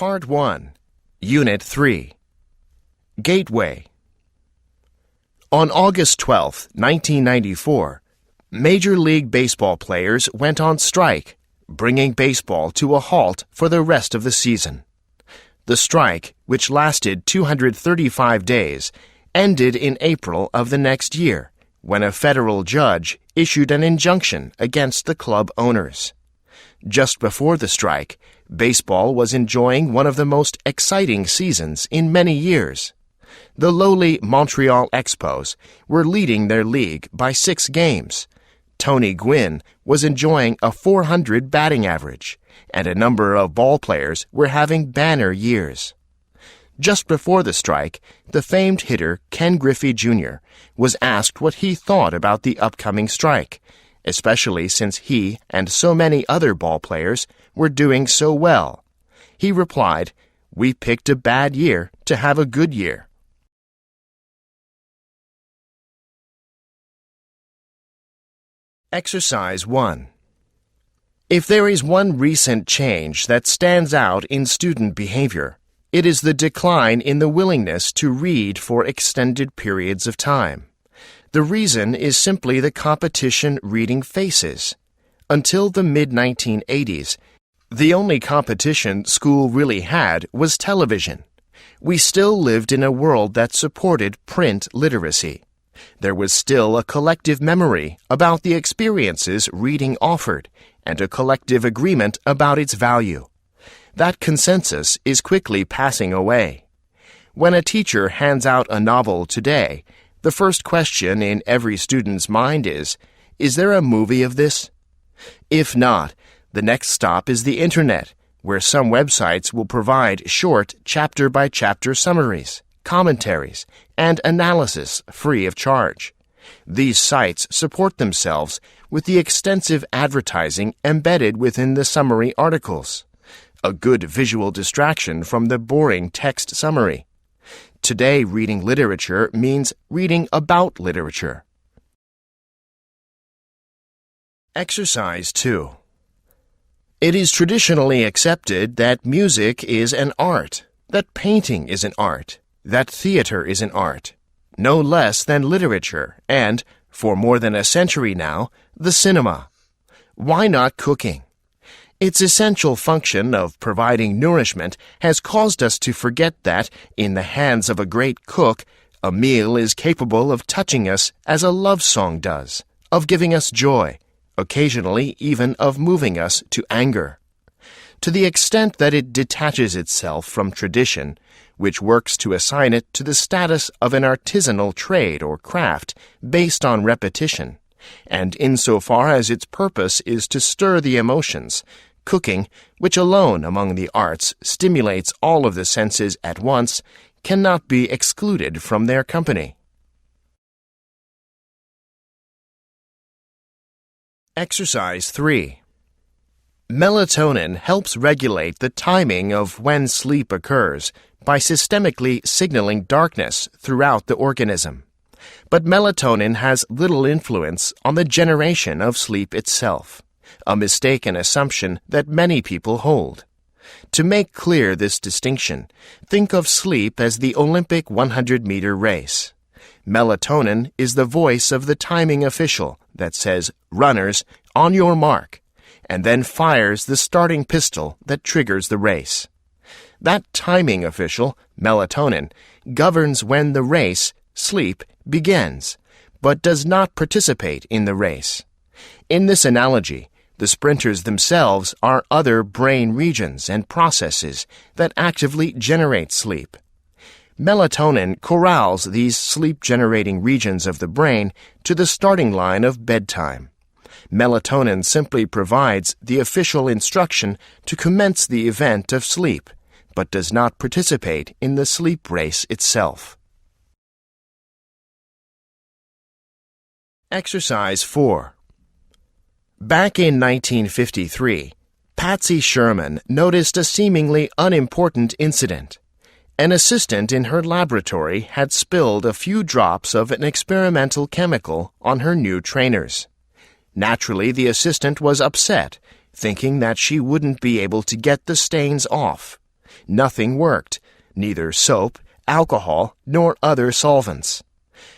Part 1, Unit 3, Gateway. On August 12, 1994, Major League Baseball players went on strike, bringing baseball to a halt for the rest of the season. The strike, which lasted 235 days, ended in April of the next year, when a federal judge issued an injunction against the club owners. Just before the strike, baseball was enjoying one of the most exciting seasons in many years. The lowly Montreal Expos were leading their league by 6 games. Tony Gwynn was enjoying a .400 batting average, and a number of ball players were having banner years. Just before the strike, the famed hitter Ken Griffey Jr. was asked what he thought about the upcoming strike, especially since he and so many other ball players were doing so well. He replied, "We picked a bad year to have a good year." Exercise 1. If there is one recent change that stands out in student behavior, it is the decline in the willingness to read for extended periods of time. The reason is simply the competition reading faces. Until the mid-1980s, the only competition school really had was television. We still lived in a world that supported print literacy. There was still a collective memory about the experiences reading offered, and a collective agreement about its value. That consensus is quickly passing away. When a teacher hands out a novel today, the first question in every student's mind is there a movie of this? If not, the next stop is the Internet, where some websites will provide short chapter-by-chapter summaries, commentaries, and analysis free of charge. These sites support themselves with the extensive advertising embedded within the summary articles, a good visual distraction from the boring text summary. Today, reading literature means reading about literature. Exercise 2. It is traditionally accepted that music is an art, that painting is an art, that theater is an art, no less than literature, and, for more than a century now, the cinema. Why not cooking? Its essential function of providing nourishment has caused us to forget that, in the hands of a great cook, a meal is capable of touching us as a love song does, of giving us joy, occasionally even of moving us to anger. To the extent that it detaches itself from tradition, which works to assign it to the status of an artisanal trade or craft based on repetition, and insofar as its purpose is to stir the emotions, cooking, which alone among the arts stimulates all of the senses at once, cannot be excluded from their company. Exercise 3. Melatonin helps regulate the timing of when sleep occurs by systemically signaling darkness throughout the organism. But melatonin has little influence on the generation of sleep itself, a mistaken assumption that many people hold. To make clear this distinction, think of sleep as the Olympic 100-meter race. Melatonin is the voice of the timing official that says, "Runners, on your mark," and then fires the starting pistol that triggers the race. That timing official, melatonin, governs when the race, sleep, begins, but does not participate in the race. In this analogy, the sprinters themselves are other brain regions and processes that actively generate sleep. Melatonin corrals these sleep-generating regions of the brain to the starting line of bedtime. Melatonin simply provides the official instruction to commence the event of sleep, but does not participate in the sleep race itself. Exercise 4. Back in 1953, Patsy Sherman noticed a seemingly unimportant incident. An assistant in her laboratory had spilled a few drops of an experimental chemical on her new trainers. Naturally, the assistant was upset, thinking that she wouldn't be able to get the stains off. Nothing worked, neither soap, alcohol, nor other solvents.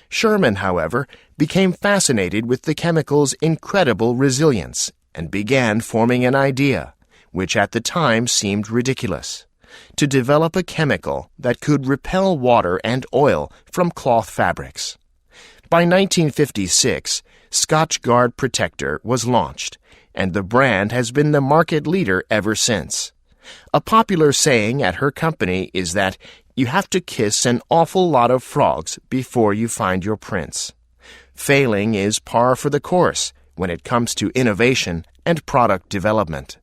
Sherman, however, became fascinated with the chemical's incredible resilience and began forming an idea, which at the time seemed ridiculous, to develop a chemical that could repel water and oil from cloth fabrics. By 1956, Scotch Guard Protector was launched, and the brand has been the market leader ever since. A popular saying at her company is that you have to kiss an awful lot of frogs before you find your prince. Failing is par for the course when it comes to innovation and product development.